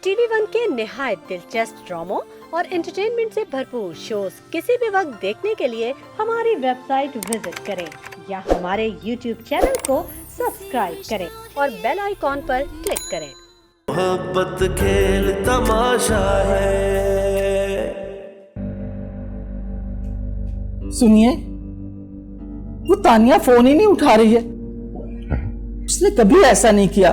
TV one के निहायत दिलचस्प ड्रामों और एंटरटेनमेंट से भरपूर शोज किसी भी वक्त देखने के लिए हमारी वेबसाइट विजिट करें या हमारे यूट्यूब चैनल को सब्सक्राइब करें और बेल आइकॉन पर क्लिक करें। मोहब्बत खेल तमाशा है। सुनिए, वो तानिया फोन ही नहीं उठा रही है। उसने कभी ऐसा नहीं किया।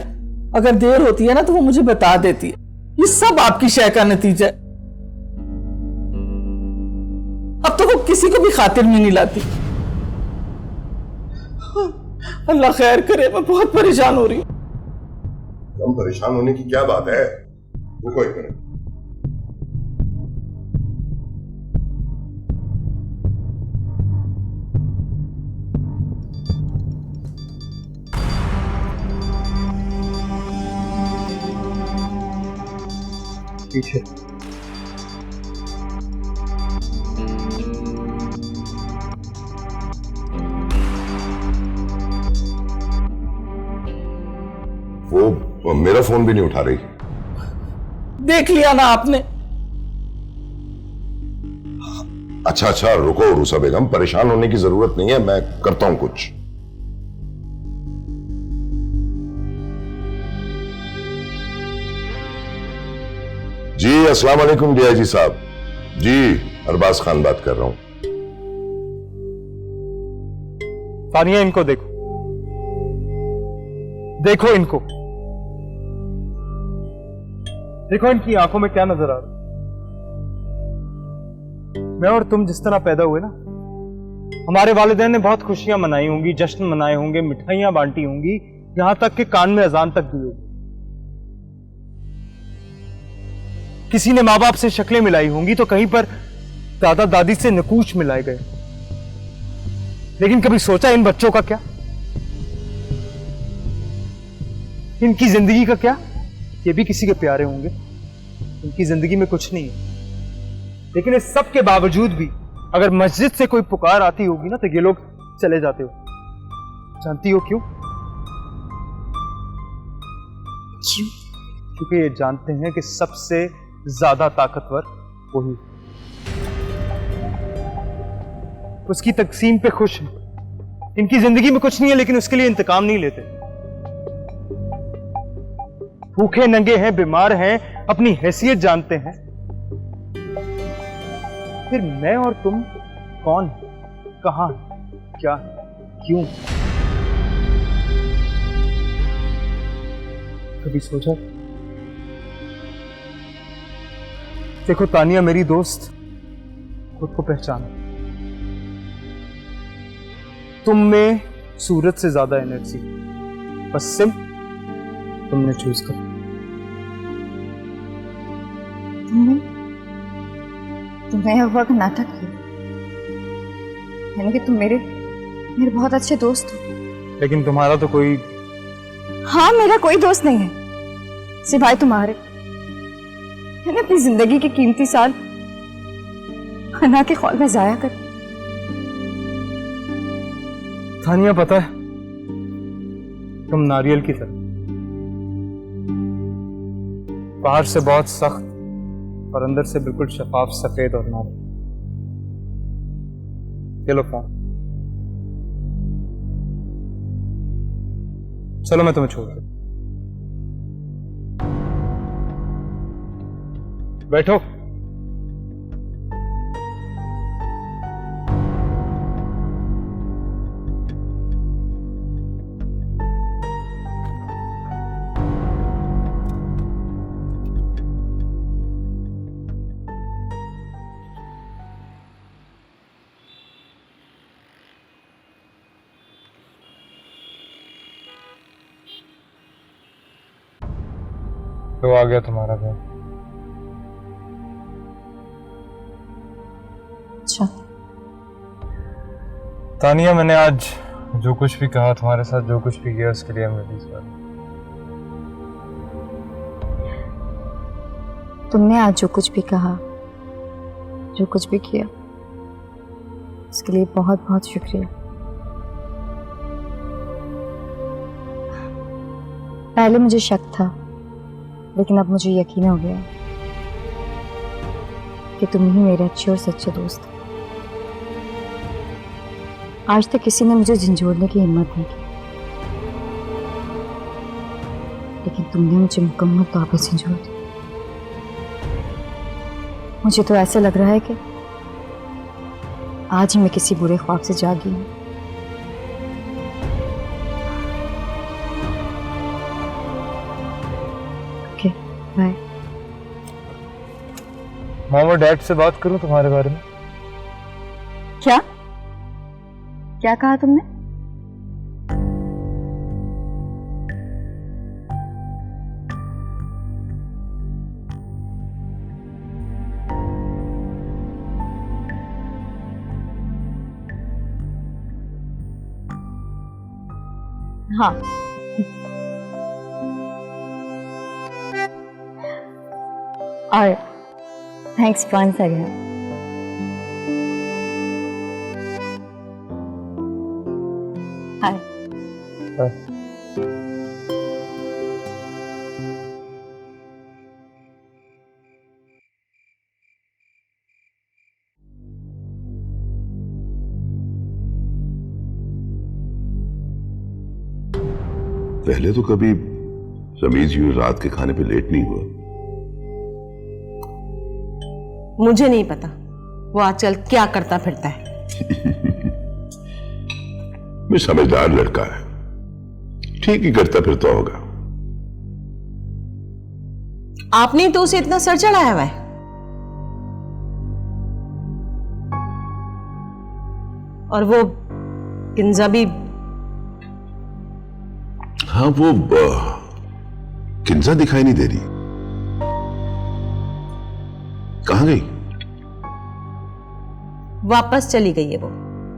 अगर देर होती है ना तो वो मुझे बता देती है। ये सब आपकी शय का नतीजा है। अब तो वो किसी को भी खातिर में नहीं लाती। अल्लाह खैर करे, मैं बहुत परेशान हो रही हूँ। हम परेशान होने की क्या बात है? रुको एक मिनट। पीछे वो मेरा फोन भी नहीं उठा रही। देख लिया ना आपने। अच्छा रुको रूसा बेगम, परेशान होने की जरूरत नहीं है, मैं करता हूं कुछ। जी अस्सलाम वालेकुम डीआईजी साहब। जी अरबाज खान बात कर रहा हूं। तानिया, इनको देखो, देखो इनको, देखो इनकी आंखों में क्या नजर आ रहा है। मैं और तुम जिस तरह पैदा हुए ना, हमारे वालिदैन ने बहुत खुशियां मनाई होंगी, जश्न मनाए होंगे, मिठाइयां बांटी होंगी, यहां तक कि कान में अजान तक दी होगी। किसी ने माँ बाप से शक्लें मिलाई होंगी तो कहीं पर दादा दादी से नकूश मिलाए गए। लेकिन कभी सोचा इन बच्चों का क्या, इनकी जिंदगी का क्या? ये भी किसी के प्यारे होंगे, इनकी जिंदगी में कुछ नहीं है। लेकिन इस सब के बावजूद भी अगर मस्जिद से कोई पुकार आती होगी ना तो ये लोग चले जाते हो। जानती हो क्यों? क्योंकि ये जानते हैं कि सबसे ज्यादा ताकतवर वही, उसकी तकसीम पे खुश है। इनकी जिंदगी में कुछ नहीं है लेकिन उसके लिए इंतकाम नहीं लेते। भूखे नंगे हैं, बीमार हैं, अपनी हैसियत जानते हैं। फिर मैं और तुम कौन है, कहां है, क्या है, क्यों? कभी सोचा? देखो तानिया मेरी दोस्त, खुद को पहचानो। तुम में सूरज से ज्यादा एनर्जी, बस सिर्फ तुमने चूज कर। तुमने हर वक्त नाटक किया, यानी कि तुम मेरे बहुत अच्छे दोस्त हो। लेकिन तुम्हारा तो कोई। हाँ, मेरा कोई दोस्त नहीं है सिवाय तुम्हारे। मैंने अपनी जिंदगी के कीमती साल हना के ख्वाल में जाया कर। तानिया, पता है तुम नारियल की तरह, बाहर से बहुत सख्त और अंदर से बिल्कुल शफाफ, सफेद और नरम। चलो फोन, चलो मैं तुम्हें छोड़ दूं। बैठो। तो आ गया तुम्हारा घर। अच्छा तानिया, मैंने आज जो कुछ भी कहा, तुम्हारे साथ जो कुछ भी किया, उसके लिए मैं भी सॉरी। तुमने आज जो कुछ भी कहा, जो कुछ भी किया, उसके लिए बहुत बहुत शुक्रिया। पहले मुझे शक था लेकिन अब मुझे यकीन हो गया कि तुम ही मेरे अच्छे और सच्चे दोस्त हो। आज तक किसी ने मुझे झंझोड़ने की हिम्मत नहीं की, लेकिन तुमने मुझे मुकम्मल तौर पर झंझोड़ दिया। मुझे तो ऐसा लग रहा है कि आज ही मैं किसी बुरे ख्वाब से जागी हूं। Okay, bye. मॉम और डैड से बात करूं तुम्हारे बारे में? क्या क्या कहा तुमने? हाँ, और थैंक्स वंस अगेन। हाय। पहले तो कभी रमीज यूं रात के खाने पे लेट नहीं हुआ। मुझे नहीं पता वो आजकल क्या करता फिरता है। मैं समझदार लड़का है, ठीक ही करता फिरता होगा। आपने तो उसे इतना सर चढ़ाया हुआ है। और वो किंजा भी। हाँ, वो किंजा दिखाई नहीं दे रही, कहां गई? वापस चली गई है वो।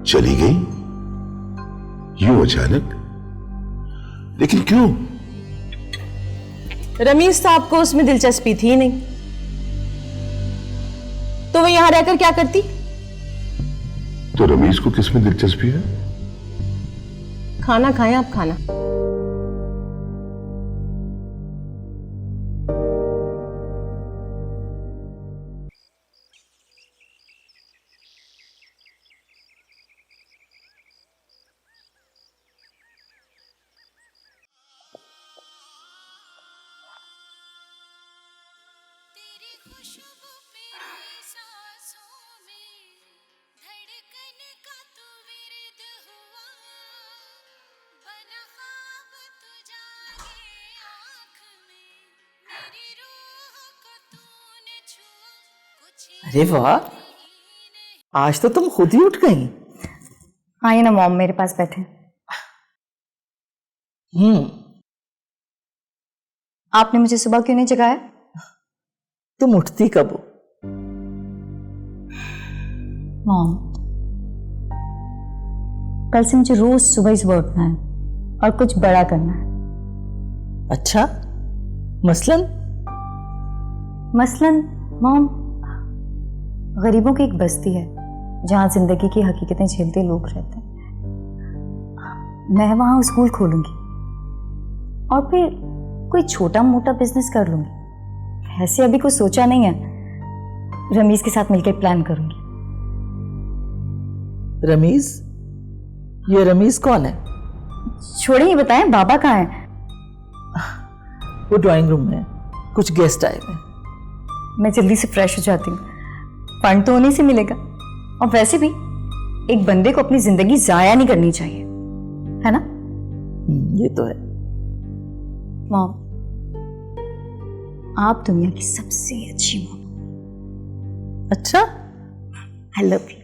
चली गई यूं अचानक? लेकिन क्यों? रमीज साहब को उसमें दिलचस्पी थी नहीं, तो वो यहां रहकर क्या करती? तो रमीज को किसमें दिलचस्पी है? खाना खाएं आप, खाना। अरे वाह, आज तो तुम खुद ही उठ गई। आइए ना मॉम, मेरे पास बैठे। आपने मुझे सुबह क्यों नहीं जगाया? तुम उठती कब हो? मॉम, कल से मुझे रोज सुबह सुबह उठना है और कुछ बड़ा करना है। अच्छा, मसलन? मसलन मॉम, गरीबों की एक बस्ती है जहां जिंदगी की हकीकतें झेलते लोग रहते हैं। मैं वहां स्कूल खोलूंगी और फिर कोई छोटा मोटा बिजनेस कर लूंगी। ऐसे अभी कुछ सोचा नहीं है, रमीज के साथ मिलकर प्लान करूंगी। रमीज? ये रमीज कौन है? छोड़े ही बताएं, बाबा कहाँ हैं? वो ड्राइंग रूम में है, कुछ गेस्ट आए हुए। मैं जल्दी से फ्रेश हो जाती हूँ, फंड तो उन्हीं से मिलेगा। और वैसे भी एक बंदे को अपनी जिंदगी जाया नहीं करनी चाहिए, है ना? ये तो है। मॉम, आप दुनिया की सबसे अच्छी मॉम। अच्छा, आई लव यू।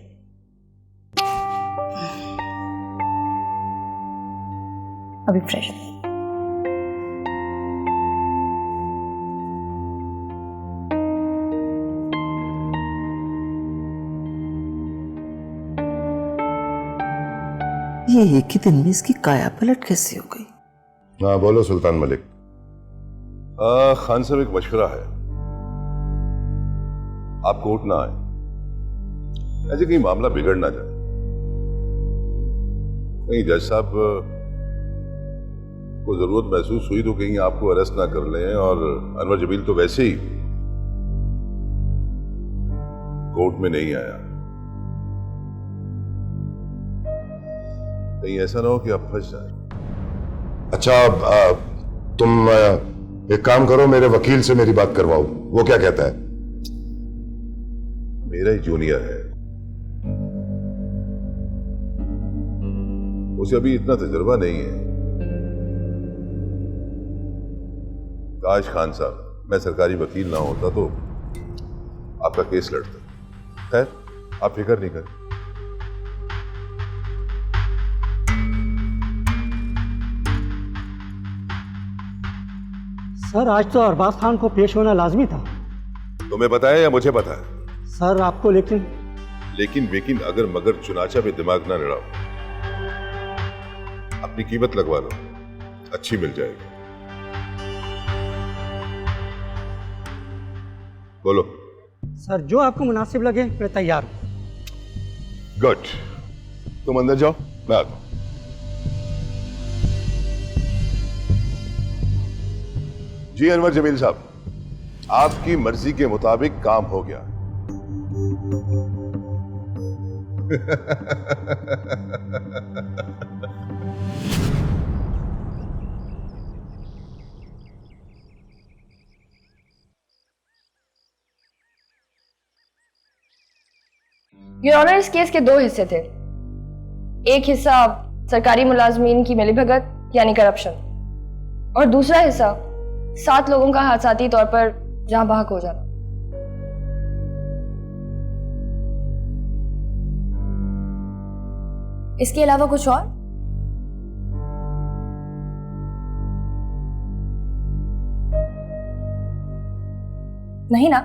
अभी फ्रेश हो। ये एक ही दिन में इसकी काया पलट कैसे हो गई? हाँ बोलो सुल्तान मलिक। खान साहब, एक मशवरा है, आप कोर्ट ना आए, ऐसे कहीं मामला बिगड़ ना जाए। कहीं जज साहब को जरूरत महसूस हुई तो कहीं आपको अरेस्ट ना कर लें, और अनवर जमील तो वैसे ही कोर्ट में नहीं आया। कहीं ऐसा ना हो कि आप फंस जाए। अच्छा, तुम एक काम करो, मेरे वकील से मेरी बात करवाओ, वो क्या कहता है? मेरा ही जूनियर है, उसे अभी इतना तजुर्बा नहीं है। काश खान साहब मैं सरकारी वकील ना होता तो आपका केस लड़ता। खैर, आप फिक्र नहीं करें। सर, आज तो अरबाज खान को पेश होना लाजमी था। तुम्हें पता है या मुझे पता है? सर आपको लेकिन वेकिन अगर मगर चुनाचा पे दिमाग ना लड़ाओ, अपनी कीमत लगवा लो, अच्छी मिल जाएगी। बोलो। सर जो आपको मुनासिब लगे मैं तैयार हूं। गुड, तुम अंदर जाओ, मैं आता हूं। जी अनवर जमील साहब, आपकी मर्जी के मुताबिक काम हो गया। योर ऑनर, इस केस के दो हिस्से थे। एक हिस्सा सरकारी मुलाजमीन की मिलीभगत यानी करप्शन, और दूसरा हिस्सा 7 लोगों का हादसाती तौर पर जहां बहक हो जाना। इसके अलावा कुछ और? नहीं ना?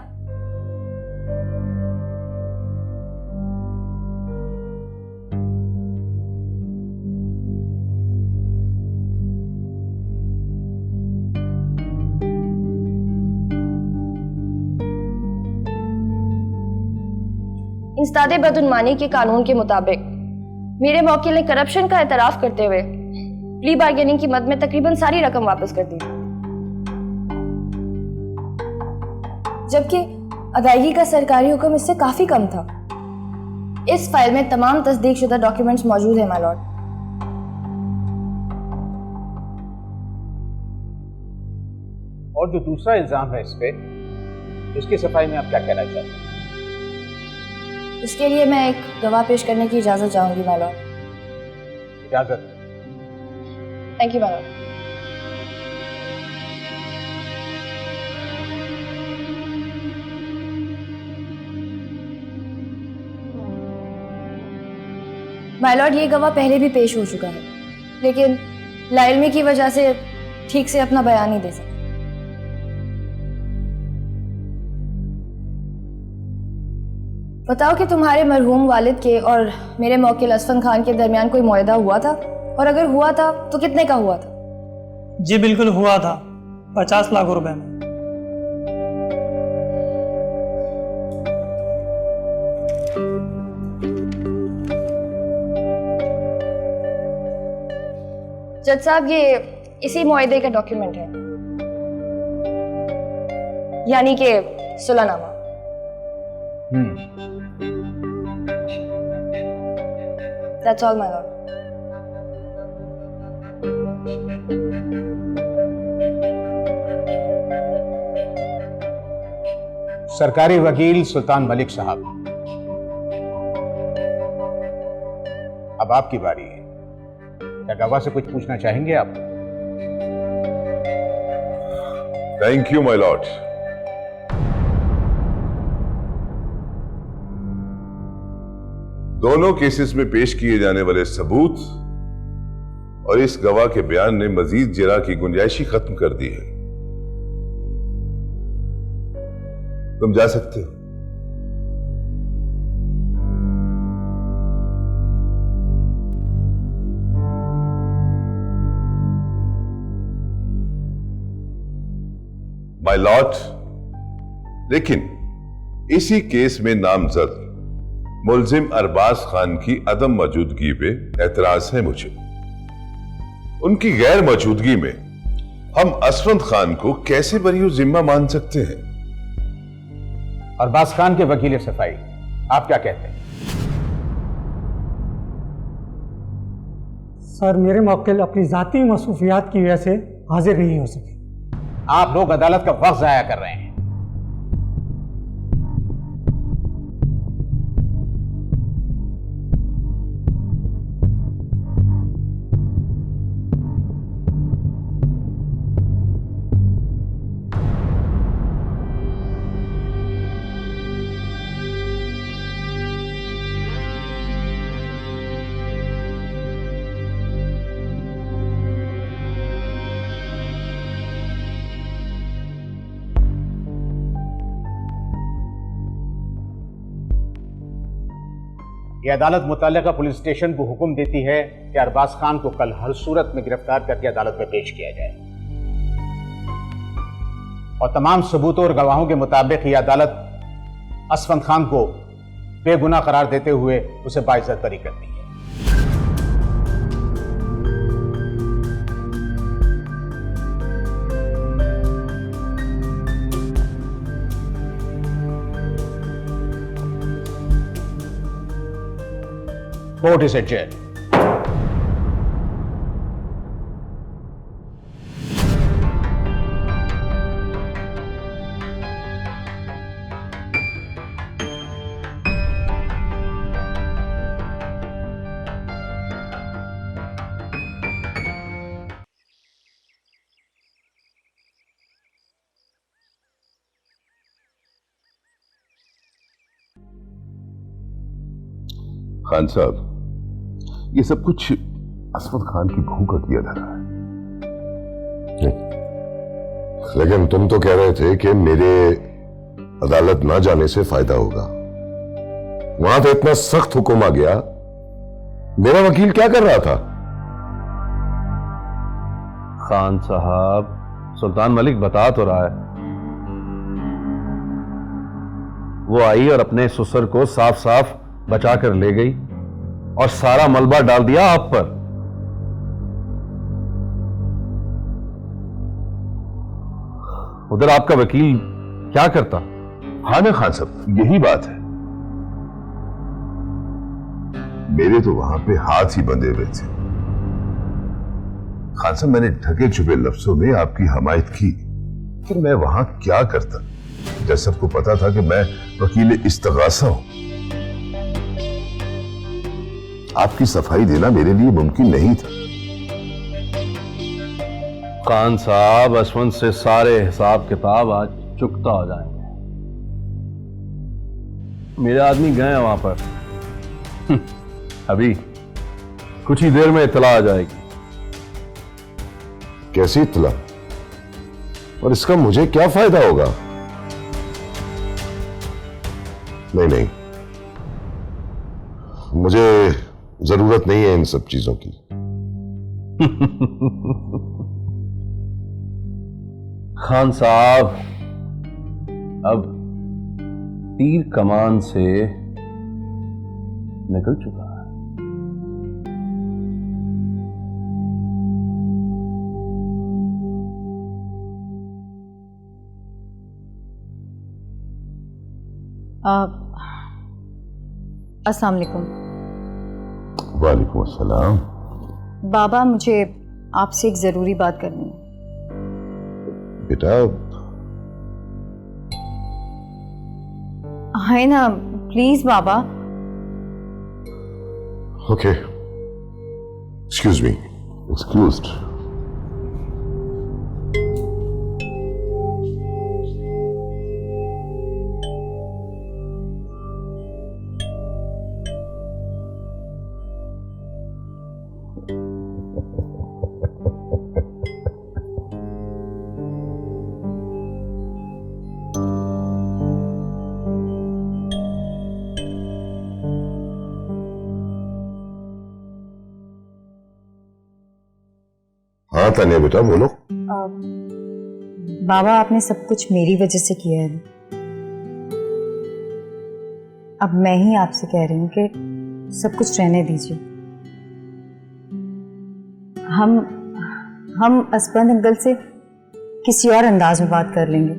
इंस्तादे बदउनमानी के कानून के मुताबिक मेरे वकील ने करप्शन का एतराफ करते हुए प्ली बार्गेनिंग की मद में तकरीबन सारी रकम वापस कर दी, जबकि अदायगी का सरकारी हुक्म इससे काफी कम था। इस फाइल में तमाम तस्दीकशुदा डॉक्यूमेंट्स मौजूद हैं माय लॉर्ड। और जो दूसरा इल्जाम है इस पे, उसकी सफाई में आप क्या कहना चाहते हैं? इसके लिए मैं एक गवाह पेश करने की इजाजत चाहूंगी माय लॉर्ड। इजाजत। Thank you my Lord. My Lord, ये गवाह पहले भी पेश हो चुका है, लेकिन लाइल्मी की वजह से ठीक से अपना बयान नहीं दे सका। बताओ कि तुम्हारे मरहूम वालिद के और मेरे मौकिल असफन खान के दरमियान कोई मुआहदा हुआ था, और अगर हुआ था तो कितने का हुआ था? जी बिल्कुल हुआ था, 50 लाख रुपए में। जज साहब, ये इसी मुआहदे का डॉक्यूमेंट है, यानी कि सुलहनामा। That's all, my lord. सरकारी वकील सुल्तान मलिक साहब, अब आपकी बारी है। क्या गवाह से कुछ पूछना चाहेंगे आप? Thank you my Lord. दोनों केसेस में पेश किए जाने वाले सबूत और इस गवाह के बयान ने मजीद जिरा की गुंजाइश ही खत्म कर दी है। तुम जा सकते हो। माय लॉर्ड, लेकिन इसी केस में नामजद मुलजिम अरबाज खान की अदम मौजूदगी पे एतराज है मुझे। उनकी गैर मौजूदगी में हम असफंद खान को कैसे बरी जिम्मा मान सकते हैं? अरबाज खान के वकील सफाई, आप क्या कहते हैं? सर, मेरे मौक्किल अपनी जाती मसरूफियात की वजह से हाजिर नहीं हो सके। आप लोग अदालत का वक्त जाया कर रहे हैं। यह अदालत मुतल्लिका पुलिस स्टेशन को हुक्म देती है कि अरबाज खान को कल हर सूरत में गिरफ्तार करके अदालत में पेश किया जाए और तमाम सबूतों और गवाहों के मुताबिक यह अदालत असफंद खान को बेगुनाह करार देते हुए उसे बाइज्जत बरी करती है। Court is adjourned. खान साहब, ये सब कुछ असफद खान की बहू का किया धरा है। लेकिन तुम तो कह रहे थे कि मेरे अदालत ना जाने से फायदा होगा। वहां तो इतना सख्त हुक्म आ गया, मेरा वकील क्या कर रहा था? खान साहब, सुल्तान मलिक बता तो रहा है, वो आई और अपने ससुर को साफ साफ बचा कर ले गई और सारा मलबा डाल दिया आप पर। उधर आपका वकील क्या करता? हाँ ना खान साहब, यही बात है। मेरे तो वहां पे हाथ ही बंधे हुए थे। खान साहब, मैंने ढके छुपे लफ्जों में आपकी हमायत की, फिर मैं वहां क्या करता जब सबको पता था कि मैं वकील इस्तगासा हूं। आपकी सफाई देना मेरे लिए मुमकिन नहीं था। खान साहब, असवंत से सारे हिसाब किताब आज चुकता हो जाएंगे। मेरे आदमी गए वहां पर, अभी कुछ ही देर में इत्तला आ जाएगी। कैसी इत्तला? और इसका मुझे क्या फायदा होगा? नहीं नहीं, मुझे जरूरत नहीं है इन सब चीजों की। खान साहब, अब तीर कमान से निकल चुका है। अस्सलाम वालेकुम। वालेकुम अस्सलाम। बाबा, मुझे आपसे एक जरूरी बात करनी है। बेटा, है ना, please Baba. Okay, excuse me. Excused. हाँ तानिया बेटा, बोलो। बाबा, आपने सब कुछ मेरी वजह से किया है। अब मैं ही आपसे कह रही हूँ कि सब कुछ रहने दीजिए। हम असफंद अंकल से किसी और अंदाज में बात कर लेंगे।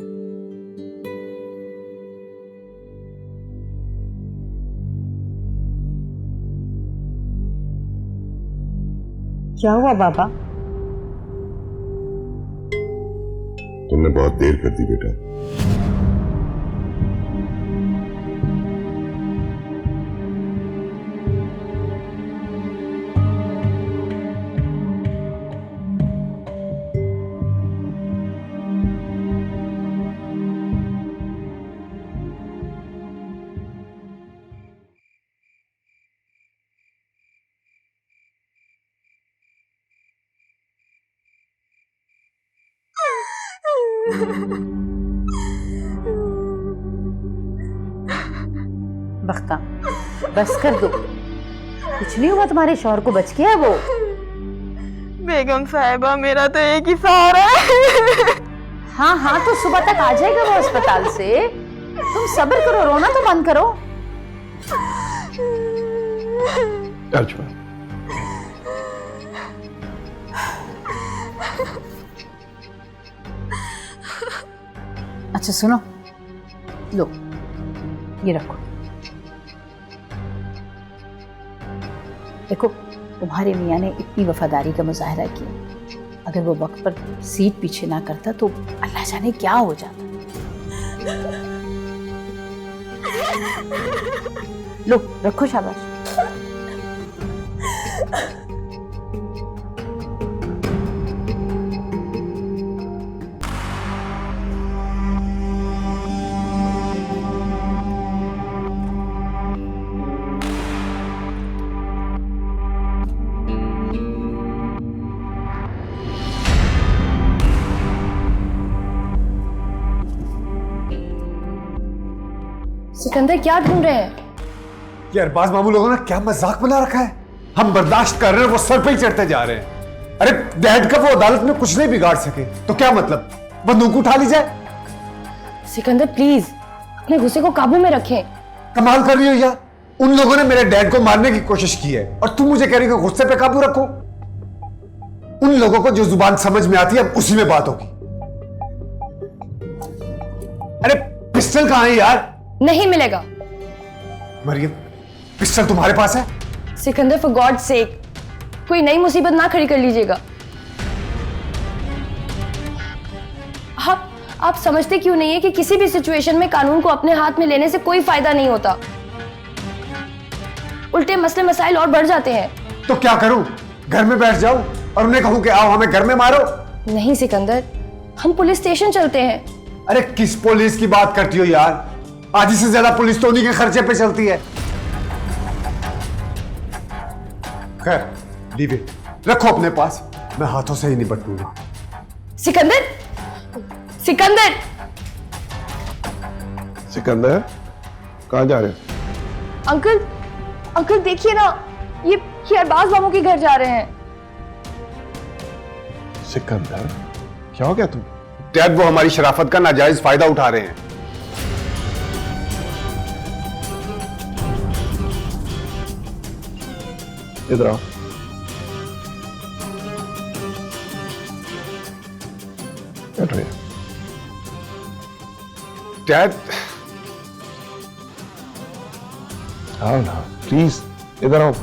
क्या हुआ बाबा? तुमने बहुत देर कर दी बेटा। बख्ता, बस कर दो, कुछ नहीं हुआ, तुम्हारे शौहर को बच गया वो। बेगम साहिबा, मेरा तो एक ही सहारा है। हाँ हाँ, तो सुबह तक आ जाएगा वो अस्पताल से। तुम सब्र करो, रोना तो बंद करो। अच्छा सुनो, लो ये रखो। देखो, तुम्हारे मियाँ ने इतनी वफादारी का मुजाहरा किया, अगर वो वक्त पर सीट पीछे ना करता तो अल्लाह जाने क्या हो जाता। लो रखो, शाबाश। सिकंदर, क्या ढूंढ रहे हैं? ये अरबाज मामू लोगों ने क्या मजाक बना रखा है। हम बर्दाश्त कर रहे हैं, वो सर पे ही चढ़ते जा रहे हैं। अरे डैड का वो अदालत में कुछ नहीं बिगाड़ सके तो क्या मतलब, बंदूक उठा ली जाए? सिकंदर प्लीज अपने गुस्से को काबू में रखें। कमाल कर रही हो यार, उन लोगों ने मेरे डैड को मारने की कोशिश की है और तुम मुझे कह रही हो गुस्से पे काबू रखो। उन लोगों को जो जुबान समझ में आती है अब उसी में बात होगी। अरे पिस्टल कहां है यार? नहीं मिलेगा। मरियम, पिस्टल तुम्हारे पास है? सिकंदर, फॉर गॉड सेक कोई नई मुसीबत ना खड़ी कर लीजिएगा। आप समझते क्यों नहीं है कि किसी भी सिचुएशन में कानून को अपने हाथ में लेने से कोई फायदा नहीं होता, उल्टे मसले मसाइल और बढ़ जाते हैं। तो क्या करूं, घर में बैठ जाऊं और उन्हें कहूं कि आओ हमें घर में मारो? नहीं सिकंदर, हम पुलिस स्टेशन चलते हैं। अरे किस पुलिस की बात करती हो यार, आधी से ज्यादा पुलिस तो उन्हीं के खर्चे पे चलती है। खैर लीव इट, रखो अपने पास, मैं हाथों से ही निपटूंगा। सिकंदर, सिकंदर, सिकंदर, कहां जा रहे हो? अंकल, अंकल देखिए ना, ये अरबाज मामू के घर जा रहे हैं। सिकंदर, क्या हो गया तुम? डैड, वो हमारी शराफत का नाजायज फायदा उठा रहे हैं। इधर आओ। बैठो। डैड, आओ ना प्लीज, इधर आओ।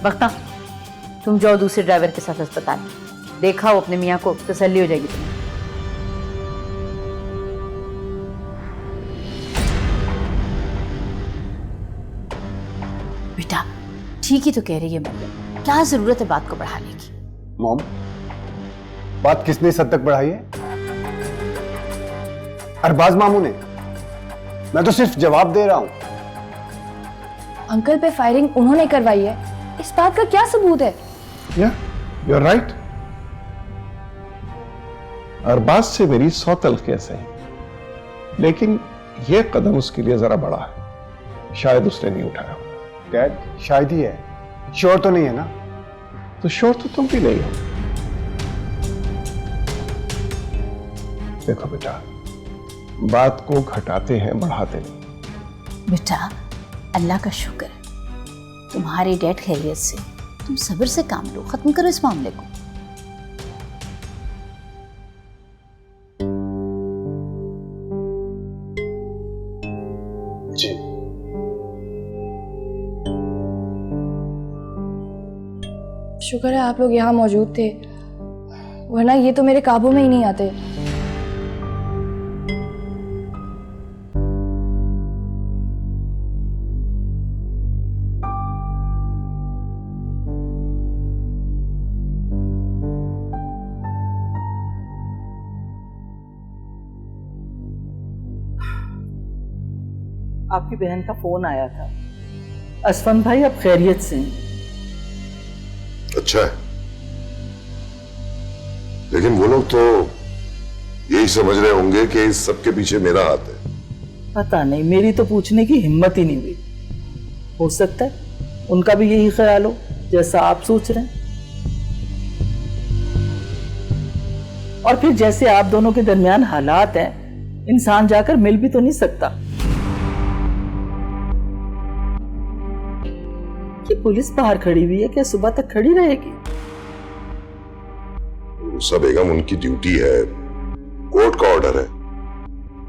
बख्ता, तुम जाओ दूसरे ड्राइवर के साथ अस्पताल, देखा हो अपने मियाँ को, तसल्ली हो जाएगी तुम्हें। बेटा ठीक ही तो कह रही है मरियम, क्या जरूरत है बात को बढ़ाने की? मॉम, बात किसने इस हद तक बढ़ाई है? अरबाज मामू ने। मैं तो सिर्फ जवाब दे रहा हूं। अंकल पे फायरिंग उन्होंने करवाई है, इस बात का क्या सबूत है? You are right. अरबाज से मेरी 100 तलखियां सही, लेकिन यह कदम उसके लिए जरा बड़ा है, शायद उसने नहीं उठाया। डैड, शायद ही है, श्योर तो नहीं है ना? तो श्योर तो तुम भी नहीं हो। देखो बेटा, बात को घटाते हैं, बढ़ाते नहीं। बेटा अल्लाह का शुक्र है तुम्हारी डैड खैरियत से, तुम सब्र से काम लो, खत्म करो इस मामले को। जी शुक्र है आप लोग यहाँ मौजूद थे, वरना ये तो मेरे काबू में ही नहीं आते। आपकी बहन का फोन आया था। असफन भाई अब खैरियत से हैं। अच्छा है, लेकिन वो लोग तो यही समझ रहे होंगे कि इस सब के पीछे मेरा हाथ है। पता नहीं, मेरी तो पूछने की हिम्मत ही नहीं हुई। हो सकता है उनका भी यही ख्याल हो जैसा आप सोच रहे हैं, और फिर जैसे आप दोनों के दरमियान हालात हैं, इंसान जाकर मिल भी तो नहीं सकता। कि पुलिस बाहर खड़ी हुई है, क्या सुबह तक खड़ी रहेगी? सब बेगम, उनकी ड्यूटी है, कोर्ट का ऑर्डर है,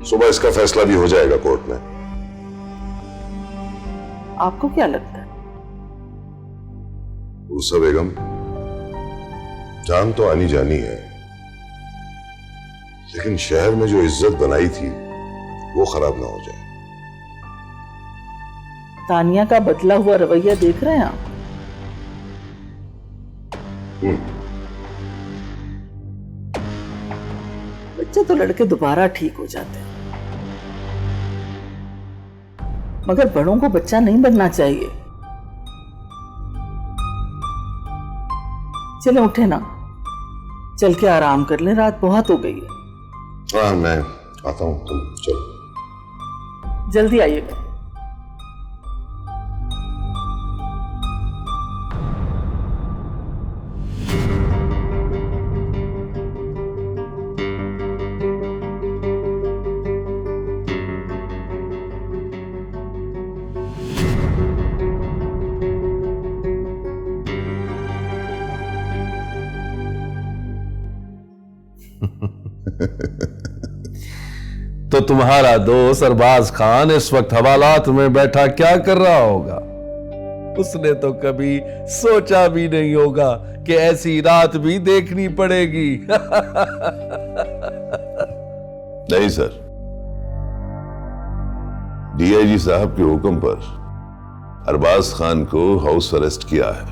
सुबह इसका फैसला भी हो जाएगा कोर्ट में। आपको क्या लगता है? सब बेगम, जान तो आनी जानी है, लेकिन शहर में जो इज्जत बनाई थी वो खराब ना हो जाए। तानिया का बदला हुआ रवैया देख रहे हैं आप? बच्चे तो लड़के दोबारा ठीक हो जाते हैं, मगर बड़ों को बच्चा नहीं बनना चाहिए। चले उठे ना, चल के आराम कर ले, रात बहुत हो गई है। हाँ मैं आता हूं, तुम चलो। जल्दी आइएगा। तो तुम्हारा दोस्त अरबाज खान इस वक्त हवालात में बैठा क्या कर रहा होगा? उसने तो कभी सोचा भी नहीं होगा कि ऐसी रात भी देखनी पड़ेगी। नहीं सर, डीआईजी साहब के हुक्म पर अरबाज खान को हाउस अरेस्ट किया है,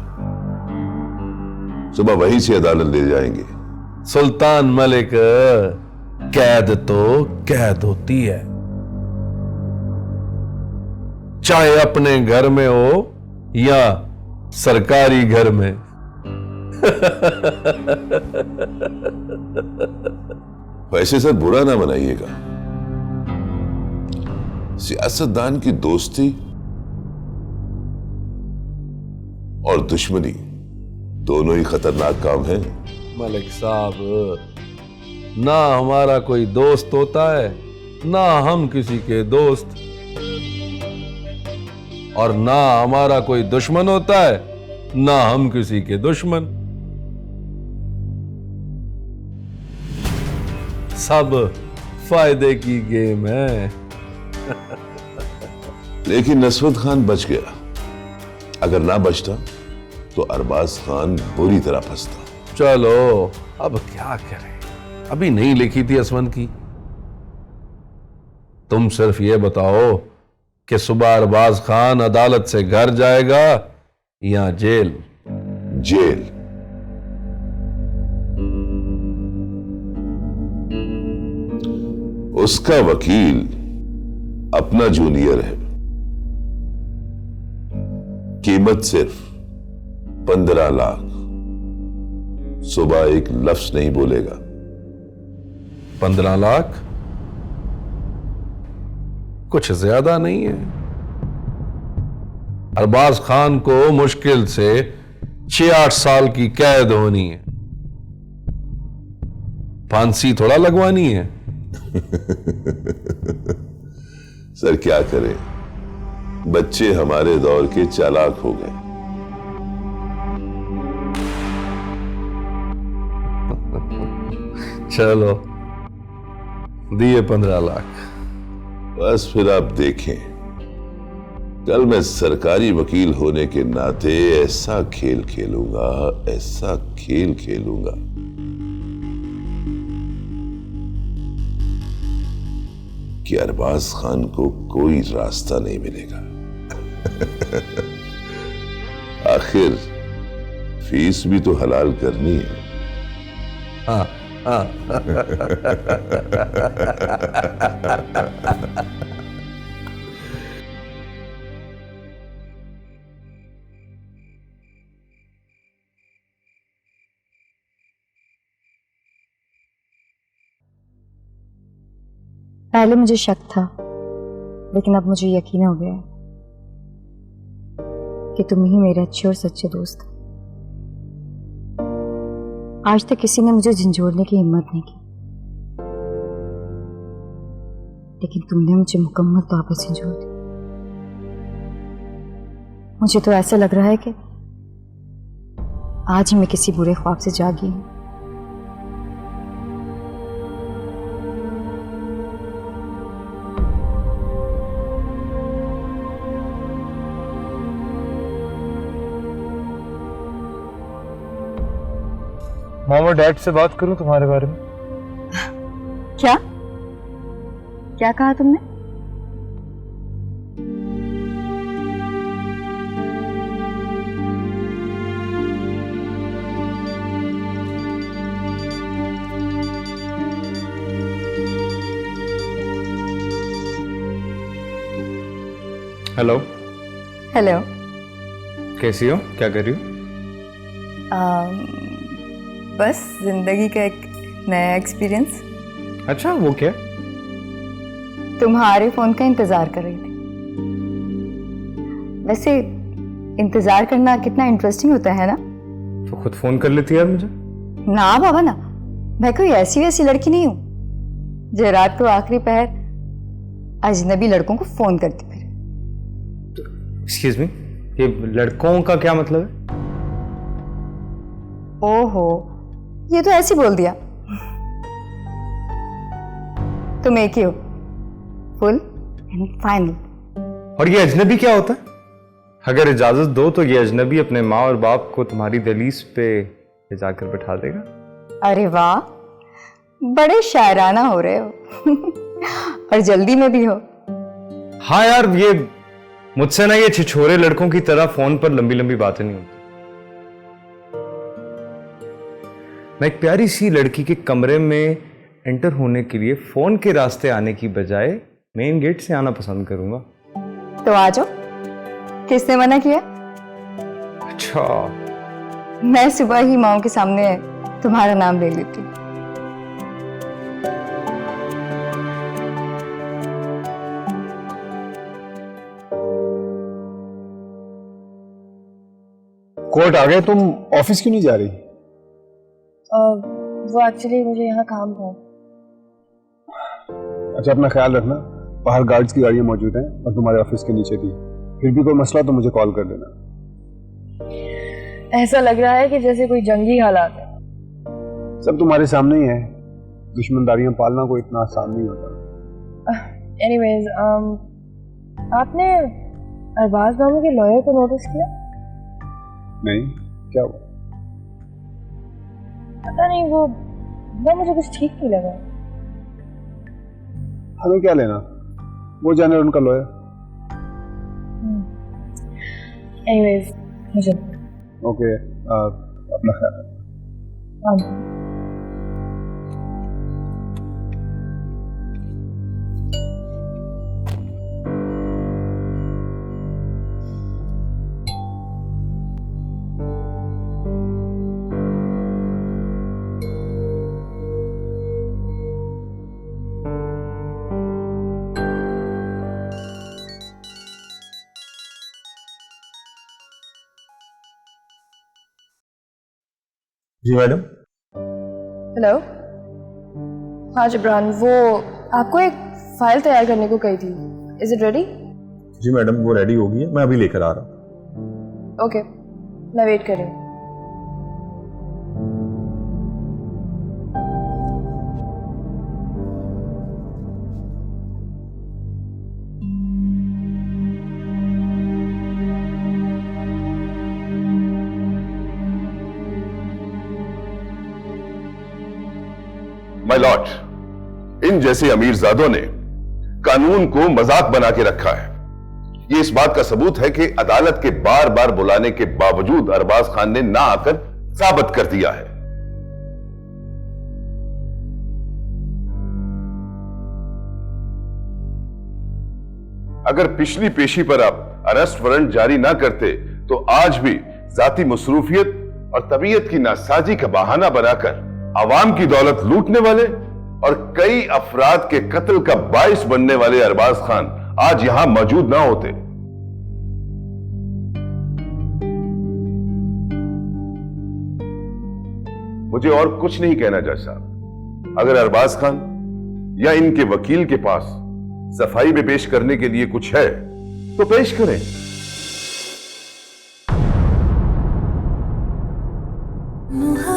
सुबह वहीं से अदालत ले जाएंगे। सुल्तान मलिक, कैद तो कैद होती है, चाहे अपने घर में हो या सरकारी घर में। वैसे सर बुरा ना बनाइएगा, सियासतदान की दोस्ती और दुश्मनी दोनों ही खतरनाक काम है। मलिक साहब, ना हमारा कोई दोस्त होता है, ना हम किसी के दोस्त, और ना हमारा कोई दुश्मन होता है, ना हम किसी के दुश्मन। सब फायदे की गेम है। लेकिन नस्रत खान बच गया, अगर ना बचता तो अरबाज खान बुरी तरह फंसता। चलो अब क्या करें, अभी नहीं लिखी थी असवन की। तुम सिर्फ ये बताओ कि सुबह अरबाज खान अदालत से घर जाएगा या जेल? जेल। उसका वकील अपना जूनियर है, कीमत सिर्फ 15 लाख। सुबह एक लफ्ज नहीं बोलेगा। 15 लाख कुछ ज्यादा नहीं है। अरबाज खान को मुश्किल से 6-8 साल की कैद होनी है, फांसी थोड़ा लगवानी है। सर क्या करें, बच्चे हमारे दौर के चालाक हो गए। चलो दिए 15 लाख। बस फिर आप देखें, कल मैं सरकारी वकील होने के नाते ऐसा खेल खेलूंगा, ऐसा खेल खेलूंगा कि अरबाज खान को कोई रास्ता नहीं मिलेगा। आखिर फीस भी तो हलाल करनी है। हाँ हाँ। पहले मुझे शक था, लेकिन अब मुझे यकीन हो गया है कि तुम ही मेरे अच्छे और सच्चे दोस्त हो। आज तक किसी ने मुझे झंझोड़ने की हिम्मत नहीं की, लेकिन तुमने मुझे मुकम्मल तौर पर झंझोड़ दिया। मुझे तो ऐसा लग रहा है कि आज ही मैं किसी बुरे ख्वाब से जागी हूं। मॉम और डैड से बात करूं तुम्हारे बारे में? क्या क्या कहा तुमने? हेलो। हेलो। कैसी हो, क्या कर रही हो? बस जिंदगी का एक नया एक्सपीरियंस। अच्छा, वो क्या? तुम्हारे फोन का इंतजार कर रही थी। वैसे इंतजार करना कितना इंटरेस्टिंग होता है ना? तो खुद फोन कर लेती यार मुझे। ना बाबा ना, मैं कोई ऐसी वैसी लड़की नहीं हूँ जो रात को आखिरी पहर अजनबी लड़कों को फोन करती फिर। एक्सक्यूज मी, ये लड़कों का क्या मतलब है? ओहो, ये तो ऐसे बोल दिया। तुम एक ही हो, फुल एंड फाइनल। और ये अजनबी क्या होता है? अगर इजाजत दो तो ये अजनबी अपने माँ और बाप को तुम्हारी दहलीज पे ले जाकर बैठा देगा। अरे वाह, बड़े शायराना हो रहे हो। और जल्दी में भी हो। हाँ यार, ये मुझसे ना ये छिछोरे लड़कों की तरह फोन पर लंबी लंबी बातें नहीं होती। मैं एक प्यारी सी लड़की के कमरे में एंटर होने के लिए फोन के रास्ते आने की बजाय मेन गेट से आना पसंद करूंगा। तो आ जाओ, किसने मना किया? अच्छा, मैं सुबह ही माओ के सामने तुम्हारा नाम ले लेती हूँ। कोर्ट आ गए, तुम ऑफिस क्यों नहीं जा रही? वो एक्चुअली मुझे यहाँ काम था। अच्छा, अपना ख्याल रखना। बाहर गार्ड्स की गाड़ियां मौजूद हैं और तुम्हारे ऑफिस के नीचे भी। फिर भी कोई मसला तो मुझे कॉल कर देना। ऐसा लग रहा है कि जैसे कोई जंगी हालात है। सब तुम्हारे सामने ही है। दुश्मनदारियां पालना कोई इतना आसान नहीं होता। एनीवेज, आपने अरबाज मामू के लॉयर को नोटिस किया? नहीं, क्या हुआ? पता नहीं, वो मुझे कुछ ठीक नहीं लगा। हमें क्या लेना, वो जाने उनका लॉयर। एनीवेज, मुझे ओके, अपना ख्याल रखना। जी मैडम। हेलो। हाँ जिब्रान, वो आपको एक फाइल तैयार करने को कही थी। Is it ready? जी मैडम, वो रेडी हो गई है, मैं अभी लेकर आ रहा हूँ। ओके, मैं वेट कर रही हूँ। माय लॉर्ड, इन जैसे अमीरजादों ने कानून को मजाक बना के रखा है। ये इस बात का सबूत है कि अदालत के बार बार बुलाने के बावजूद अरबाज खान ने ना आकर साबित कर दिया है। अगर पिछली पेशी पर आप अरेस्ट वारंट जारी ना करते तो आज भी जाती मसरूफियत और तबीयत की नासाजी का बहाना बनाकर आवाम की दौलत लूटने वाले और कई अफराद के कत्ल का बाइस बनने वाले अरबाज खान आज यहां मौजूद ना होते। मुझे और कुछ नहीं कहना जज साहब। अगर अरबाज खान या इनके वकील के पास सफाई में पेश करने के लिए कुछ है तो पेश करें। मुहा